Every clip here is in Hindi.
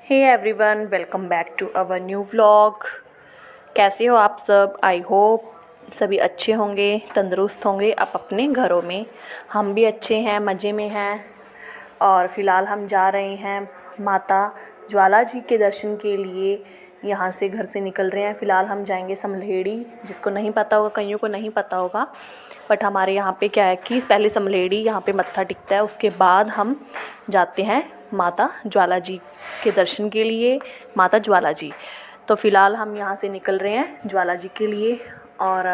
Hey everyone, welcome back to our new vlog. कैसे हो आप सब? आई होप सभी अच्छे होंगे, तंदुरुस्त होंगे आप अपने घरों में। हम भी अच्छे हैं, मज़े में हैं। और फ़िलहाल हम जा रहे हैं माता ज्वाला जी के दर्शन के लिए। यहाँ से घर से निकल रहे हैं। फ़िलहाल हम जाएंगे समलेड़ी। जिसको नहीं पता होगा, कईयों को नहीं पता होगा, बट हमारे यहाँ पे क्या है कि पहले समलेड़ी यहाँ पे मत्था टिकता है, उसके बाद हम जाते हैं माता ज्वाला जी के दर्शन के लिए। माता ज्वाला जी, तो फ़िलहाल हम यहाँ से निकल रहे हैं ज्वाला जी के लिए। और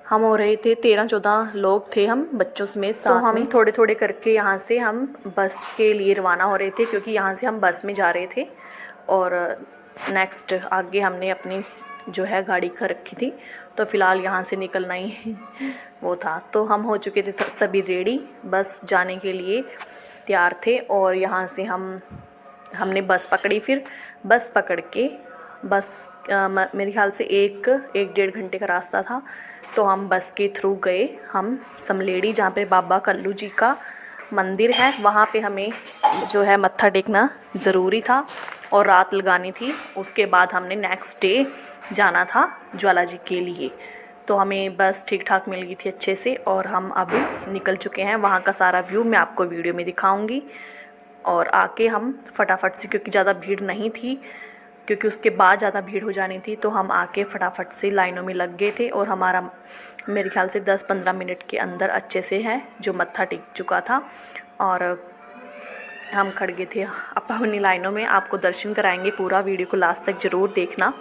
हम हो रहे थे 13-14 लोग थे, हम बच्चों समेत। तो हम थोड़े थोड़े करके यहाँ से हम बस के लिए रवाना हो रहे थे, क्योंकि यहाँ से हम बस में जा रहे थे। और नेक्स्ट आगे हमने अपनी जो है गाड़ी कर रखी थी, तो फ़िलहाल यहाँ से निकलना ही वो था। तो हम हो चुके थे सभी रेडी, बस जाने के लिए तैयार थे। और यहाँ से हमने बस पकड़ी। फिर बस पकड़ के मेरे ख्याल से एक डेढ़ घंटे का रास्ता था। तो हम बस के थ्रू गए हम समलेड़ी, जहाँ पे बाबा कल्लू जी का मंदिर है। वहाँ पे हमें जो है मत्था टेकना ज़रूरी था और रात लगानी थी। उसके बाद हमने नेक्स्ट डे जाना था ज्वाला जी के लिए। तो हमें बस ठीक ठाक मिल गई थी अच्छे से, और हम अभी निकल चुके हैं। वहाँ का सारा व्यू मैं आपको वीडियो में दिखाऊंगी। और आके हम फटाफट से, क्योंकि ज़्यादा भीड़ नहीं थी, क्योंकि उसके बाद ज़्यादा भीड़ हो जानी थी, तो हम आके फटाफट से लाइनों में लग गए थे। और हमारा मेरे ख्याल से 10-15 मिनट के अंदर अच्छे से है जो मत्था टेक चुका था। और हम खड़ गए थे अपनी लाइनों में। आपको दर्शन कराएंगे, पूरा वीडियो को लास्ट तक ज़रूर देखना।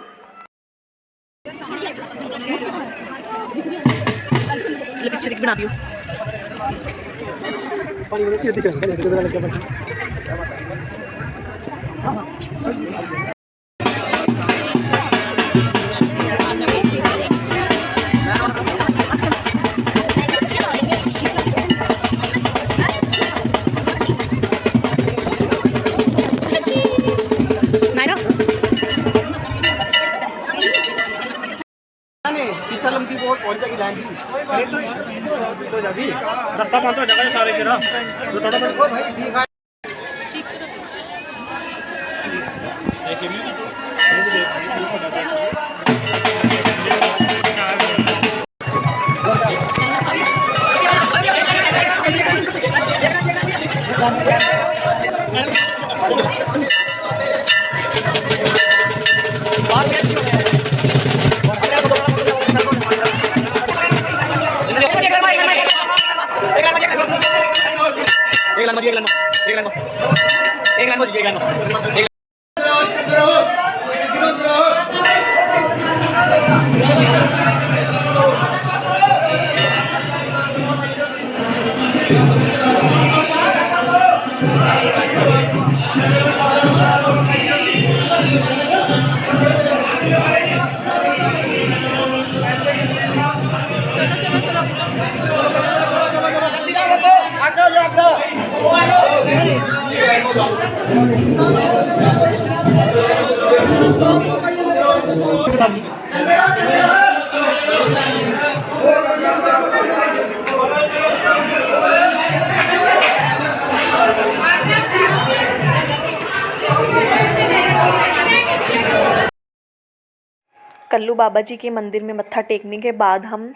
बना दी रास्ता बंद हो जाएगा सारे गिरा जो थोड़ा भाई ठीक है। कल्लू बाबा जी के मंदिर में मत्था टेकने के बाद हम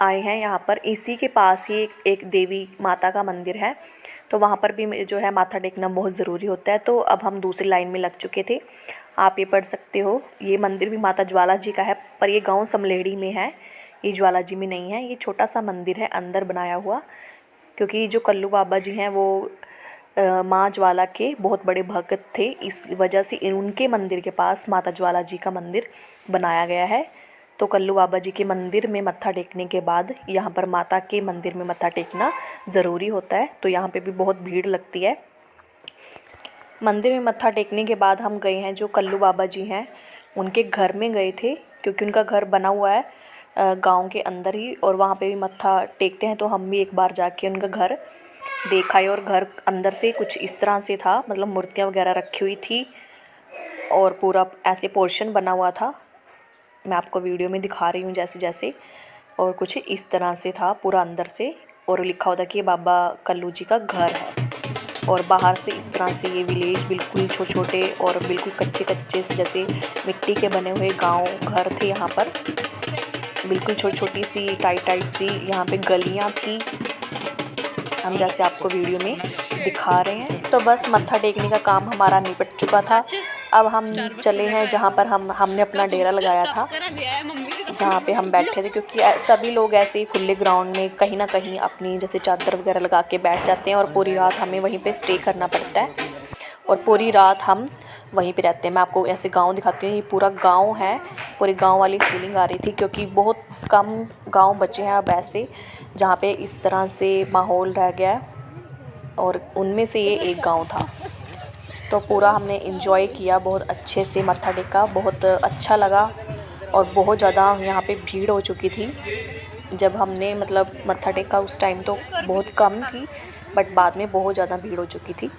आए हैं यहाँ पर। इसी के पास ही एक देवी माता का मंदिर है, तो वहाँ पर भी जो है माथा टेकना बहुत ज़रूरी होता है। तो अब हम दूसरी लाइन में लग चुके थे। आप ये पढ़ सकते हो, ये मंदिर भी माता ज्वाला जी का है, पर ये गांव समलेड़ी में है, ये ज्वाला जी में नहीं है। ये छोटा सा मंदिर है अंदर बनाया हुआ, क्योंकि जो कल्लू बाबा जी हैं वो माँ ज्वाला के बहुत बड़े भक्त थे। इस वजह से उनके मंदिर के पास माता ज्वाला जी का मंदिर बनाया गया है। तो कल्लू बाबा जी के मंदिर में मत्था टेकने के बाद यहाँ पर माता के मंदिर में मत्था टेकना ज़रूरी होता है। तो यहाँ पे भी बहुत भीड़ लगती है। मंदिर में मत्था टेकने के बाद हम गए हैं, जो कल्लू बाबा जी हैं उनके घर में गए थे, क्योंकि उनका घर बना हुआ है गांव के अंदर ही, और वहाँ पे भी मत्था टेकते हैं। तो हम भी एक बार जाके उनका घर देखा है, और घर अंदर से कुछ इस तरह से था, मतलब मूर्तियाँ वगैरह रखी हुई थी और पूरा ऐसे पोर्शन बना हुआ था। मैं आपको वीडियो में दिखा रही हूँ जैसे जैसे, और कुछ इस तरह से था पूरा अंदर से, और लिखा होता कि ये बाबा कल्लू जी का घर है। और बाहर से इस तरह से ये विलेज बिल्कुल छोटे छोटे और बिल्कुल कच्चे कच्चे से जैसे मिट्टी के बने हुए गांव घर थे यहाँ पर। बिल्कुल छोटी छोटी सी टाइट सी यहाँ पे गलियाँ थी, हम जैसे आपको वीडियो में दिखा रहे हैं। तो बस मत्था टेकने का काम हमारा निपट चुका था। अब हम चले हैं जहाँ पर हमने अपना डेरा लगाया था, जहाँ पे हम बैठे थे, क्योंकि सभी लोग ऐसे ही खुले ग्राउंड में कहीं ना कहीं अपनी जैसे चादर वगैरह लगा के बैठ जाते हैं और पूरी रात हमें वहीं पे स्टे करना पड़ता है और पूरी रात हम वहीं पे रहते हैं। मैं आपको ऐसे गांव दिखाती हूँ, ये पूरा गांव है, पूरे गांव वाली फीलिंग आ रही थी, क्योंकि बहुत कम गांव बचे हैं अब ऐसे जहाँ पे इस तरह से माहौल रह गया है और उनमें से ये एक गाँव था। तो पूरा हमने एंजॉय किया, बहुत अच्छे से मत्था टेका, बहुत अच्छा लगा। और बहुत ज़्यादा यहाँ पे भीड़ हो चुकी थी जब हमने मतलब मत्था टेका, उस टाइम तो बहुत कम थी बट बाद में बहुत ज़्यादा भीड़ हो चुकी थी।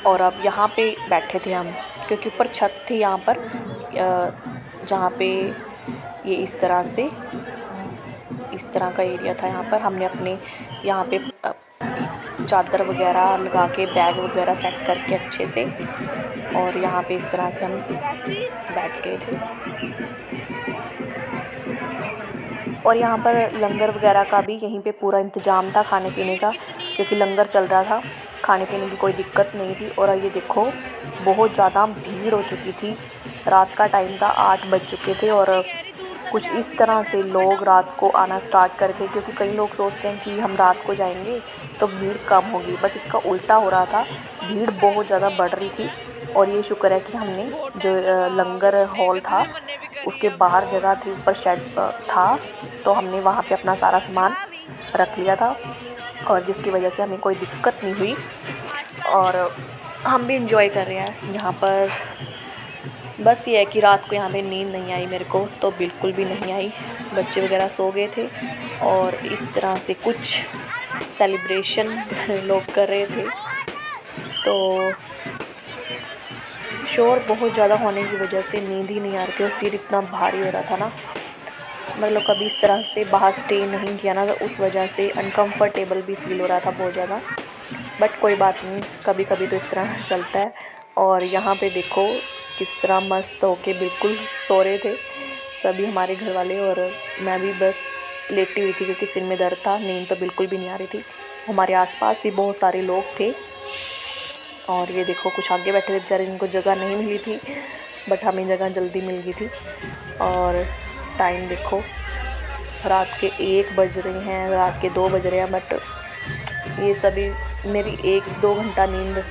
और अब यहाँ पे बैठे थे हम, क्योंकि ऊपर छत थी यहाँ पर, जहाँ पे ये इस तरह से इस तरह का एरिया था। यहाँ पर हमने अपने यहाँ पे चादर वगैरह लगा के बैग वगैरह सेट करके अच्छे से, और यहाँ पे इस तरह से हम बैठ गए थे। और यहाँ पर लंगर वगैरह का भी यहीं पे पूरा इंतज़ाम था खाने पीने का, क्योंकि लंगर चल रहा था, खाने पीने की कोई दिक्कत नहीं थी। और ये देखो बहुत ज़्यादा भीड़ हो चुकी थी, रात का टाइम था, 8 बज चुके थे और कुछ इस तरह से लोग रात को आना स्टार्ट करे थे, क्योंकि कई लोग सोचते हैं कि हम रात को जाएंगे तो भीड़ कम होगी, बट इसका उल्टा हो रहा था, भीड़ बहुत ज़्यादा बढ़ रही थी। और ये शुक्र है कि हमने जो लंगर हॉल था उसके बाहर जगह थी, ऊपर शेड था, तो हमने वहाँ पे अपना सारा सामान रख लिया था और जिसकी वजह से हमें कोई दिक्कत नहीं हुई। और हम भी इंजॉय कर रहे हैं यहाँ पर। बस ये है कि रात को यहाँ पे नींद नहीं आई मेरे को, तो बिल्कुल भी नहीं आई, बच्चे वगैरह सो गए थे और इस तरह से कुछ सेलिब्रेशन लोग कर रहे थे। तो शोर बहुत ज़्यादा होने की वजह से नींद ही नहीं आ रही थी और सिर इतना भारी हो रहा था ना, मतलब कभी इस तरह से बाहर स्टे नहीं किया ना, तो उस वजह से अनकंफर्टेबल भी फील हो रहा था बहुत ज़्यादा। बट कोई बात नहीं, कभी कभी तो इस तरह चलता है। और यहाँ पे देखो किस तरह मस्त होके बिल्कुल सो रहे थे सभी हमारे घर वाले, और मैं भी बस लेटी हुई थी क्योंकि सिर में दर्द था, नींद तो बिल्कुल भी नहीं आ रही थी। हमारे आसपास भी बहुत सारे लोग थे और ये देखो कुछ आगे बैठे थे बेचारे, जिनको जगह नहीं मिली थी, बट हमें जगह जल्दी मिल गई थी। और टाइम देखो रात के 1 बज रहे हैं, रात के 2 बज रहे हैं, बट ये सभी मेरी 1-2 घंटा नींद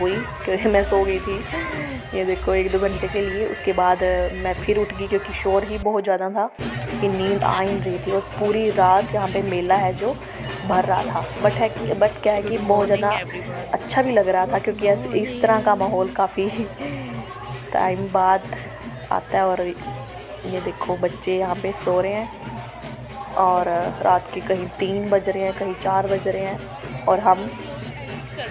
हुई क्योंकि मैं सो गई थी, ये देखो 1-2 घंटे के लिए। उसके बाद मैं फिर उठ गई क्योंकि शोर ही बहुत ज़्यादा था कि नींद आ ही नहीं रही थी। और पूरी रात यहाँ पे मेला है जो भर रहा था, बट क्या है कि बहुत ज़्यादा अच्छा भी लग रहा था, क्योंकि इस तरह का माहौल काफ़ी टाइम बाद आता है। और ये देखो बच्चे यहाँ पे सो रहे हैं और रात के कहीं 3 बज रहे हैं, कहीं 4 बज रहे हैं और हम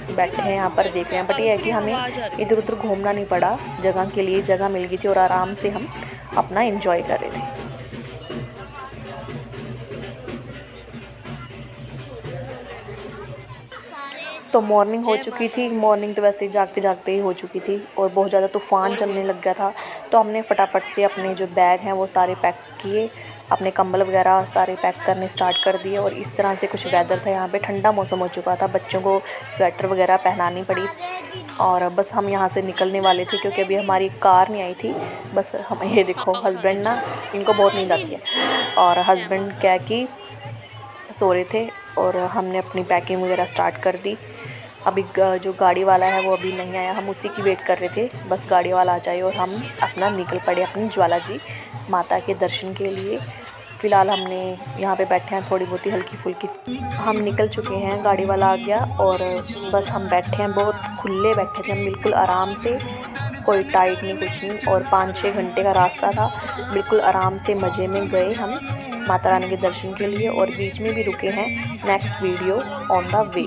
बैठे हैं यहाँ पर देख रहे हैं। बट ये है कि हमें इधर उधर घूमना नहीं पड़ा, जगह के लिए जगह मिल गई थी और आराम से हम अपना एंजॉय कर रहे थे। तो मॉर्निंग हो चुकी थी, मॉर्निंग तो वैसे जागते जागते ही हो चुकी थी और बहुत ज़्यादा तूफ़ान चलने लग गया था। तो हमने फटाफट से अपने जो बैग हैं वो सारे पैक किए, अपने कंबल वगैरह सारे पैक करने स्टार्ट कर दिए। और इस तरह से कुछ वेदर था, यहाँ पे ठंडा मौसम हो चुका था, बच्चों को स्वेटर वगैरह पहनानी पड़ी। और बस हम यहाँ से निकलने वाले थे क्योंकि अभी हमारी कार नहीं आई थी। बस हम ये देखो हस्बैंड ना, इनको बहुत नींद आती है और हस्बैंड क्या कि सो रहे थे और हमने अपनी पैकिंग वगैरह स्टार्ट कर दी। अभी जो गाड़ी वाला है वो अभी नहीं आया, हम उसी की वेट कर रहे थे, बस गाड़ी वाला आ जाए और हम अपना निकल पड़े अपनी ज्वाला जी माता के दर्शन के लिए। फ़िलहाल हमने यहाँ पे बैठे हैं, थोड़ी बहुत ही हल्की फुल्की हम निकल चुके हैं, गाड़ी वाला आ गया और बस हम बैठे हैं, बहुत खुले बैठे थे हम, बिल्कुल आराम से, कोई टाइट नहीं कुछ नहीं। और 5-6 घंटे का रास्ता था, बिल्कुल आराम से मज़े में गए हम माता रानी के दर्शन के लिए और बीच में भी रुके हैं। Next video on the way.